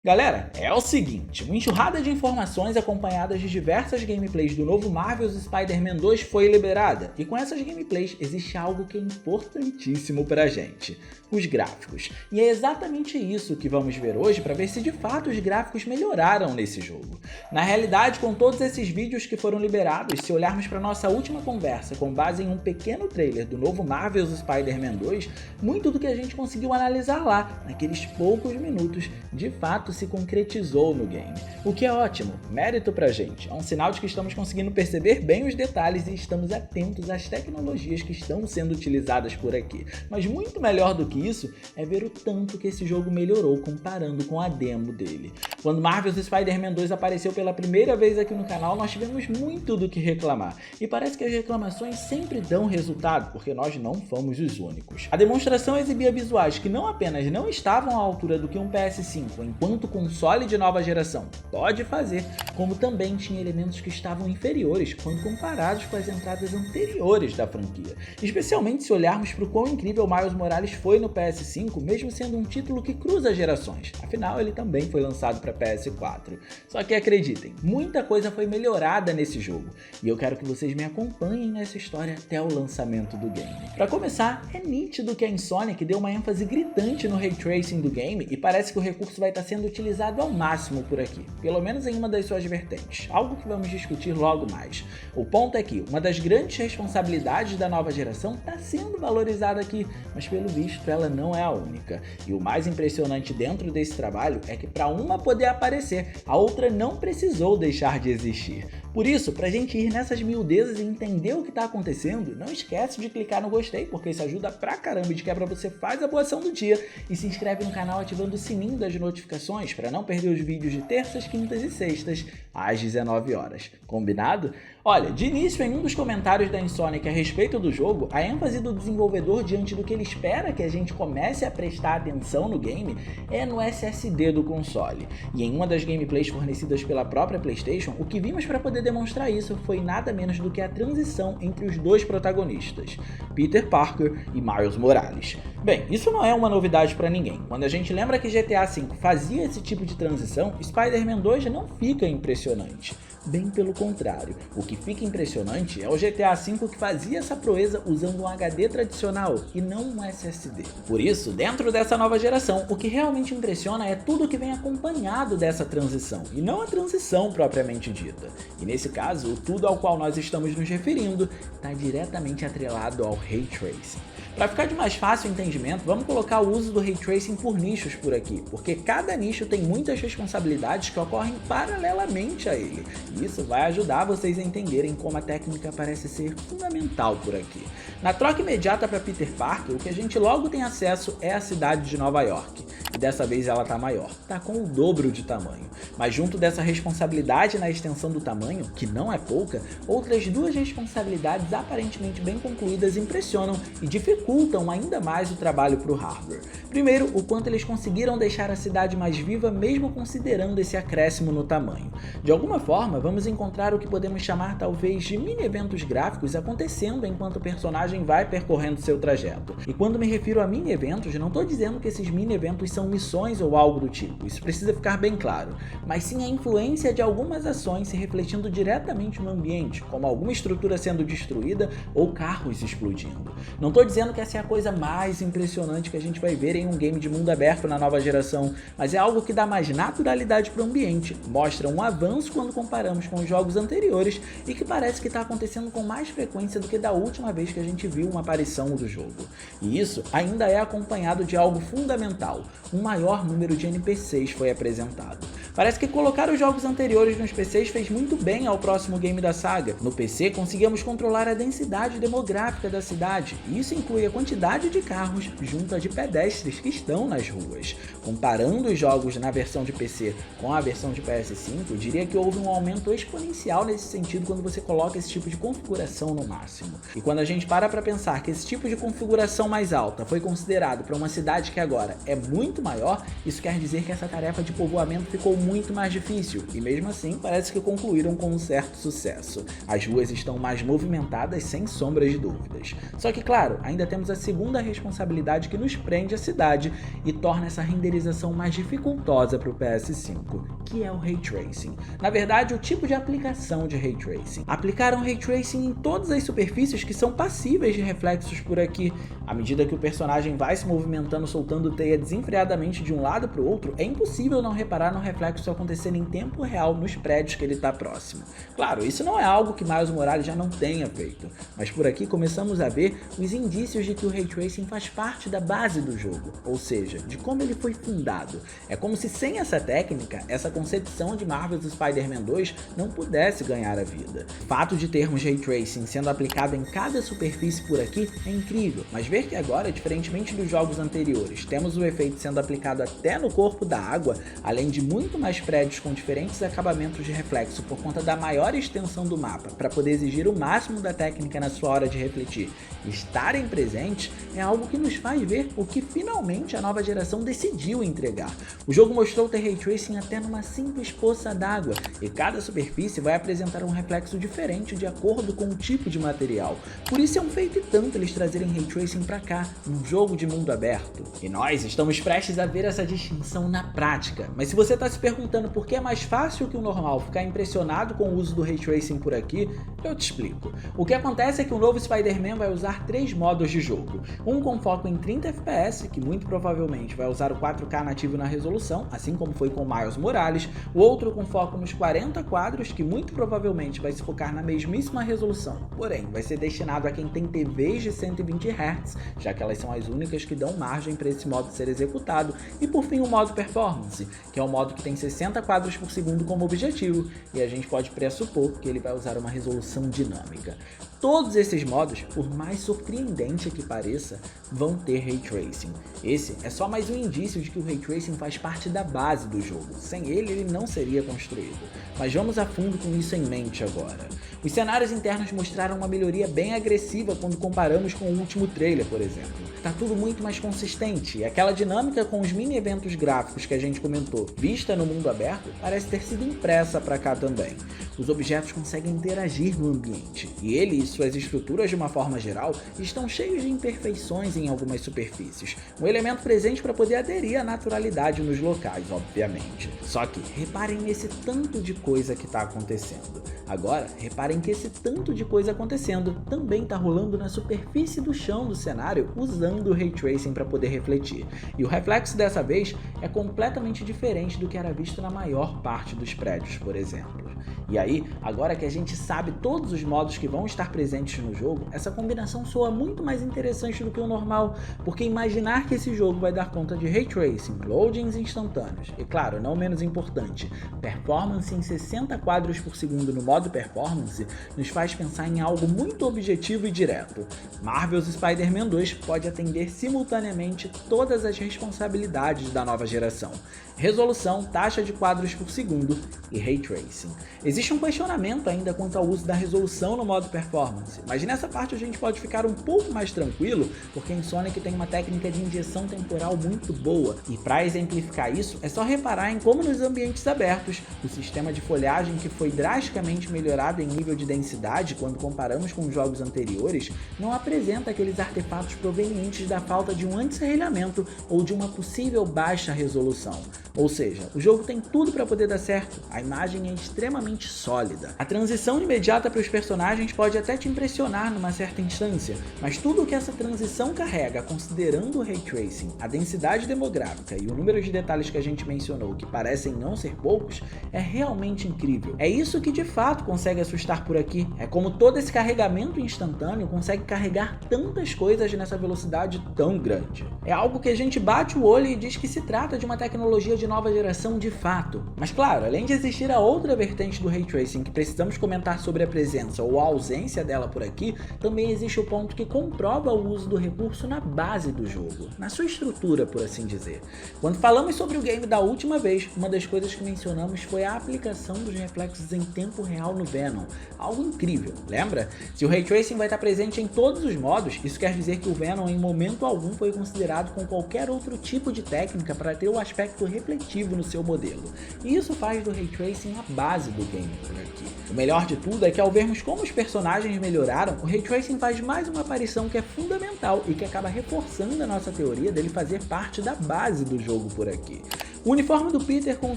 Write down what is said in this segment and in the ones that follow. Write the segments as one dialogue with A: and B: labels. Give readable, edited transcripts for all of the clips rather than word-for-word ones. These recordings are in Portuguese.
A: Galera, é o seguinte, uma enxurrada de informações acompanhadas de diversas gameplays do novo Marvel's Spider-Man 2 foi liberada, e com essas gameplays existe algo que é importantíssimo pra gente, os gráficos. E é exatamente isso que vamos ver hoje para ver se de fato os gráficos melhoraram nesse jogo. Na realidade, com todos esses vídeos que foram liberados, se olharmos para nossa última conversa com base em um pequeno trailer do novo Marvel's Spider-Man 2, muito do que a gente conseguiu analisar lá, naqueles poucos minutos, de fato se concretizou no game. O que é ótimo, mérito pra gente, é um sinal de que estamos conseguindo perceber bem os detalhes e estamos atentos às tecnologias que estão sendo utilizadas por aqui. Mas muito melhor do que isso é ver o tanto que esse jogo melhorou comparando com a demo dele. Quando Marvel's Spider-Man 2 apareceu pela primeira vez aqui no canal, nós tivemos muito do que reclamar, e parece que as reclamações sempre dão resultado, porque nós não fomos os únicos. A demonstração exibia visuais que não apenas não estavam à altura do que um PS5 enquanto console de nova geração pode fazer, como também tinha elementos que estavam inferiores quando comparados com as entradas anteriores da franquia, especialmente se olharmos para o quão incrível Miles Morales foi no PS5, mesmo sendo um título que cruza gerações, afinal ele também foi lançado para PS4. Só que acreditem, muita coisa foi melhorada nesse jogo, e eu quero que vocês me acompanhem nessa história até o lançamento do game. Para começar, é nítido que a Insomniac deu uma ênfase gritante no Ray Tracing do game, e parece que o recurso vai estar sendo utilizado ao máximo por aqui, pelo menos em uma das suas vertentes, algo que vamos discutir logo mais. O ponto é que uma das grandes responsabilidades da nova geração está sendo valorizada aqui, mas pelo visto ela não é a única. E o mais impressionante dentro desse trabalho é que para uma poder aparecer, a outra não precisou deixar de existir. Por isso, pra gente ir nessas miudezas e entender o que tá acontecendo, não esquece de clicar no gostei, porque isso ajuda pra caramba e de quebra você faz a boa ação do dia, e se inscreve no canal ativando o sininho das notificações para não perder os vídeos de terças, quintas e sextas às 19 horas. Combinado? Olha, de início em um dos comentários da Insomniac a respeito do jogo, a ênfase do desenvolvedor diante do que ele espera que a gente comece a prestar atenção no game é no SSD do console. E em uma das gameplays fornecidas pela própria PlayStation, o que vimos para poder demonstrar isso foi nada menos do que a transição entre os dois protagonistas, Peter Parker e Miles Morales. Bem, isso não é uma novidade para ninguém. Quando a gente lembra que GTA V fazia esse tipo de transição, Spider-Man 2 não fica impressionante. Bem pelo contrário, o que fica impressionante é o GTA V que fazia essa proeza usando um HD tradicional e não um SSD. Por isso, dentro dessa nova geração, o que realmente impressiona é tudo que vem acompanhado dessa transição, e não a transição propriamente dita. E nesse caso, o tudo ao qual nós estamos nos referindo está diretamente atrelado ao Ray Tracing. Para ficar de mais fácil entendimento, vamos colocar o uso do Ray Tracing por nichos por aqui, porque cada nicho tem muitas responsabilidades que ocorrem paralelamente a ele, e isso vai ajudar vocês a entenderem como a técnica parece ser fundamental por aqui. Na troca imediata para Peter Parker, o que a gente logo tem acesso é a cidade de Nova York, e dessa vez ela tá maior, tá com o dobro de tamanho. Mas junto dessa responsabilidade na extensão do tamanho, que não é pouca, outras duas responsabilidades aparentemente bem concluídas impressionam e dificultam ainda mais o trabalho para o hardware. Primeiro, o quanto eles conseguiram deixar a cidade mais viva mesmo considerando esse acréscimo no tamanho. De alguma forma, vamos encontrar o que podemos chamar talvez de mini-eventos gráficos acontecendo enquanto o personagem vai percorrendo seu trajeto. E quando me refiro a mini-eventos, não estou dizendo que esses mini-eventos são missões ou algo do tipo, isso precisa ficar bem claro, mas sim a influência de algumas ações se refletindo diretamente no ambiente, como alguma estrutura sendo destruída ou carros explodindo. Não estou dizendo que essa é a coisa mais impressionante que a gente vai ver em um game de mundo aberto na nova geração, mas é algo que dá mais naturalidade para o ambiente, mostra um avanço quando comparamos com os jogos anteriores e que parece que está acontecendo com mais frequência do que da última vez que a gente viu uma aparição do jogo. E isso ainda é acompanhado de algo fundamental, um maior número de NPCs foi apresentado. Parece que colocar os jogos anteriores nos PCs fez muito bem ao próximo game da saga. No PC conseguimos controlar a densidade demográfica da cidade, e isso inclui a quantidade de carros junto a de pedestres que estão nas ruas. Comparando os jogos na versão de PC com a versão de PS5, eu diria que houve um aumento exponencial nesse sentido quando você coloca esse tipo de configuração no máximo. E quando a gente para pensar que esse tipo de configuração mais alta foi considerado para uma cidade que agora é muito maior, isso quer dizer que essa tarefa de povoamento ficou muito muito mais difícil, e mesmo assim parece que concluíram com um certo sucesso. As ruas estão mais movimentadas sem sombra de dúvidas. Só que claro, ainda temos a segunda responsabilidade que nos prende à cidade e torna essa renderização mais dificultosa para o PS5, que é o Ray Tracing. Na verdade, o tipo de aplicação de Ray Tracing. Aplicaram Ray Tracing em todas as superfícies que são passíveis de reflexos por aqui. À medida que o personagem vai se movimentando soltando teia desenfreadamente de um lado para o outro, é impossível não reparar no reflexo acontecendo em tempo real nos prédios que ele está próximo. Claro, isso não é algo que Miles Morales já não tenha feito, mas por aqui começamos a ver os indícios de que o Ray Tracing faz parte da base do jogo, ou seja, de como ele foi fundado. É como se sem essa técnica, essa concepção de Marvel's Spider-Man 2 não pudesse ganhar a vida. O fato de termos Ray Tracing sendo aplicado em cada superfície por aqui é incrível, mas ver que agora, diferentemente dos jogos anteriores, temos o efeito sendo aplicado até no corpo da água, além de muito mais prédios com diferentes acabamentos de reflexo por conta da maior extensão do mapa, para poder exigir o máximo da técnica na sua hora de refletir e estarem presentes, é algo que nos faz ver o que finalmente a nova geração decidiu entregar. O jogo mostrou ter Ray Tracing até numa simples poça d'água, e cada superfície vai apresentar um reflexo diferente de acordo com o tipo de material. Por isso é um feito e tanto eles trazerem Ray Tracing pra cá, num jogo de mundo aberto. E nós estamos prestes a ver essa distinção na prática, mas se você está se perguntando por que é mais fácil que o normal ficar impressionado com o uso do Ray Tracing por aqui, eu te explico. O que acontece é que o novo Spider-Man vai usar 3 modos de jogo, um com foco em 30 FPS, que muito provavelmente vai usar o 4K nativo na resolução, assim como foi com Miles Morales, o outro com foco nos 40 quadros, que muito provavelmente vai se focar na mesmíssima resolução, porém vai ser destinado a quem tem TVs de 120 Hz, já que elas são as únicas que dão margem para esse modo ser executado, e por fim o modo Performance, que é um modo que tem 60 quadros por segundo como objetivo, e a gente pode pressupor que ele vai usar uma resolução dinâmica. Todos esses modos, por mais surpreendente que pareça, vão ter Ray Tracing. Esse é só mais um indício de que o Ray Tracing faz parte da base do jogo. Sem ele não seria construído. Mas vamos a fundo com isso em mente agora. Os cenários internos mostraram uma melhoria bem agressiva quando comparamos com o último trailer, por exemplo. Tá tudo muito mais consistente, e aquela dinâmica com os mini eventos gráficos que a gente comentou, vista no mundo aberto, parece ter sido impressa para cá também. Os objetos conseguem interagir no ambiente, e ele e suas estruturas de uma forma geral estão cheios de imperfeições em algumas superfícies, um elemento presente para poder aderir à naturalidade nos locais, obviamente. Só que reparem nesse tanto de coisa que está acontecendo. Agora, reparem que esse tanto de coisa acontecendo também está rolando na superfície do chão do cenário usando o Ray Tracing para poder refletir. E o reflexo dessa vez é completamente diferente do que era visto na maior parte dos prédios, por exemplo. E aí, agora que a gente sabe todos os modos que vão estar presentes no jogo, essa combinação soa muito mais interessante do que o normal, porque imaginar que esse jogo vai dar conta de Ray Tracing, loadings instantâneos e, claro, não menos importante, performance em 60 quadros por segundo no modo Performance, nos faz pensar em algo muito objetivo e direto. Marvel's Spider-Man 2 pode atender simultaneamente todas as responsabilidades da nova geração: resolução, taxa de quadros por segundo e Ray Tracing. Existe um questionamento ainda quanto ao uso da resolução no modo Performance, mas nessa parte a gente pode ficar um pouco mais tranquilo, porque em Sonic tem uma técnica de injeção temporal muito boa, e para exemplificar isso é só reparar em como nos ambientes abertos, o sistema de folhagem, que foi drasticamente melhorado em nível de densidade quando comparamos com os jogos anteriores, não apresenta aqueles artefatos provenientes da falta de um anti-serrilhamento ou de uma possível baixa resolução. Ou seja, o jogo tem tudo para poder dar certo, a imagem é extremamente sólida. A transição imediata para os personagens pode até te impressionar numa certa instância, mas tudo o que essa transição carrega, considerando o Ray Tracing, a densidade demográfica e o número de detalhes que a gente mencionou, que parecem não ser poucos, é realmente incrível. É isso que de fato consegue assustar por aqui, é como todo esse carregamento instantâneo consegue carregar tantas coisas nessa velocidade tão grande. É algo que a gente bate o olho e diz que se trata de uma tecnologia de nova geração de fato. Mas claro, além de existir a outra vertente do Ray Tracing que precisamos comentar sobre a presença ou a ausência dela por aqui, também existe o ponto que comprova o uso do recurso na base do jogo, na sua estrutura, por assim dizer. Quando falamos sobre o game da última vez, uma das coisas que mencionamos foi a aplicação dos reflexos em tempo real no Venom, algo incrível, lembra? Se o Ray Tracing vai estar presente em todos os modos, isso quer dizer que o Venom em momento algum foi considerado com qualquer outro tipo de técnica para ter o aspecto refletivo no seu modelo. E isso faz do Ray Tracing a base do game por aqui. O melhor de tudo é que ao vermos como os personagens melhoraram, o Ray Tracing faz mais uma aparição que é fundamental e que acaba reforçando a nossa teoria dele fazer parte da base do jogo por aqui. O uniforme do Peter com o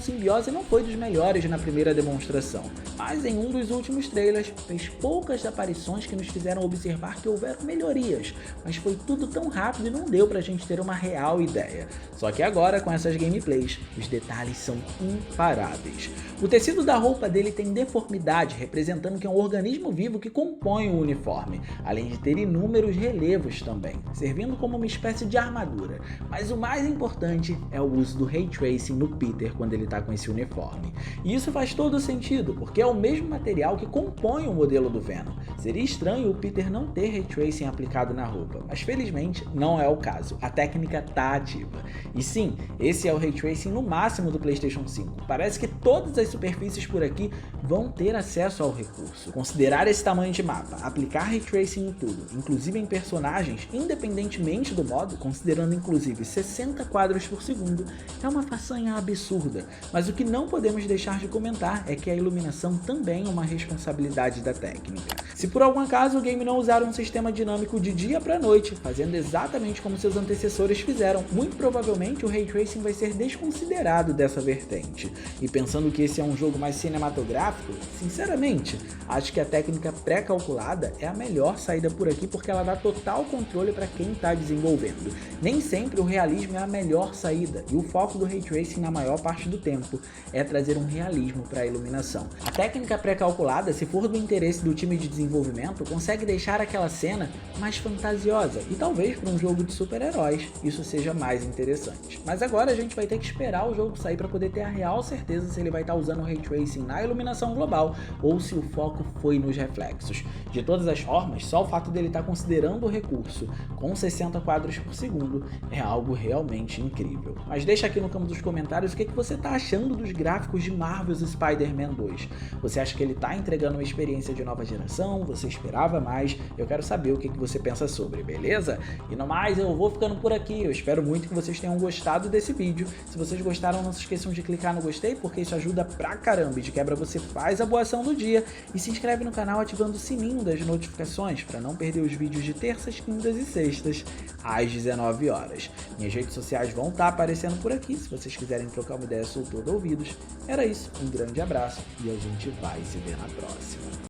A: simbiose não foi dos melhores na primeira demonstração, mas em um dos últimos trailers fez poucas aparições que nos fizeram observar que houveram melhorias, mas foi tudo tão rápido e não deu pra gente ter uma real ideia. Só que agora, com essas gameplays, os detalhes são imparáveis. O tecido da roupa dele tem deformidade, representando que é um organismo vivo que compõe o uniforme, além de ter inúmeros relevos também, servindo como uma espécie de armadura. Mas o mais importante é o uso do Ray Tracing no Peter quando ele tá com esse uniforme. E isso faz todo sentido, porque é o mesmo material que compõe o modelo do Venom. Seria estranho o Peter não ter Ray Tracing aplicado na roupa, mas felizmente não é o caso, a técnica tá ativa. E sim, esse é o Ray Tracing no máximo do PlayStation 5. Parece que todas as superfícies por aqui vão ter acesso ao recurso. Considerar esse tamanho de mapa, aplicar Ray Tracing em tudo, inclusive em personagens, independentemente do modo, considerando inclusive 60 quadros por segundo, é uma façanha absurda. Mas o que não podemos deixar de comentar é que a iluminação também é uma responsabilidade da técnica. Se por algum acaso o game não usar um sistema dinâmico de dia para noite, fazendo exatamente como seus antecessores fizeram, muito provavelmente o Ray Tracing vai ser desconsiderado dessa vertente. E pensando que esse é um jogo mais cinematográfico, sinceramente, acho que a técnica pré-calculada é a melhor saída por aqui porque ela dá total controle para quem está desenvolvendo. Nem sempre o realismo é a melhor saída, e o foco do Ray Tracing na maior parte do tempo é trazer um realismo para a iluminação. A técnica pré-calculada, se for do interesse do time de desenvolvimento, consegue deixar aquela cena mais fantasiosa, e talvez para um jogo de super-heróis isso seja mais interessante. Mas agora a gente vai ter que esperar o jogo sair para poder ter a real certeza se ele vai estar usando o Ray Tracing na iluminação global ou se o foco foi nos reflexos. De todas as formas, só o fato dele estar considerando o recurso com 60 quadros por segundo é algo realmente incrível. Mas deixa aqui no campo dos comentários o que você está achando dos gráficos de Marvel's Spider-Man 2. Você acha que ele está entregando uma experiência de nova geração? Você esperava mais? Eu quero saber o que você pensa sobre, beleza? E no mais, eu vou ficando por aqui. Eu espero muito que vocês tenham gostado desse vídeo. Se vocês gostaram, não se esqueçam de clicar no gostei, porque isso ajuda pra caramba. E de quebra você faz a boa ação do dia e se inscreve no canal ativando o sininho das notificações para não perder os vídeos de terças, quintas e sextas às 19 horas. Minhas redes sociais vão estar aparecendo por aqui, se vocês quiserem trocar uma ideia, sou todo ouvidos. Era isso, um grande abraço e a gente vai se ver na próxima.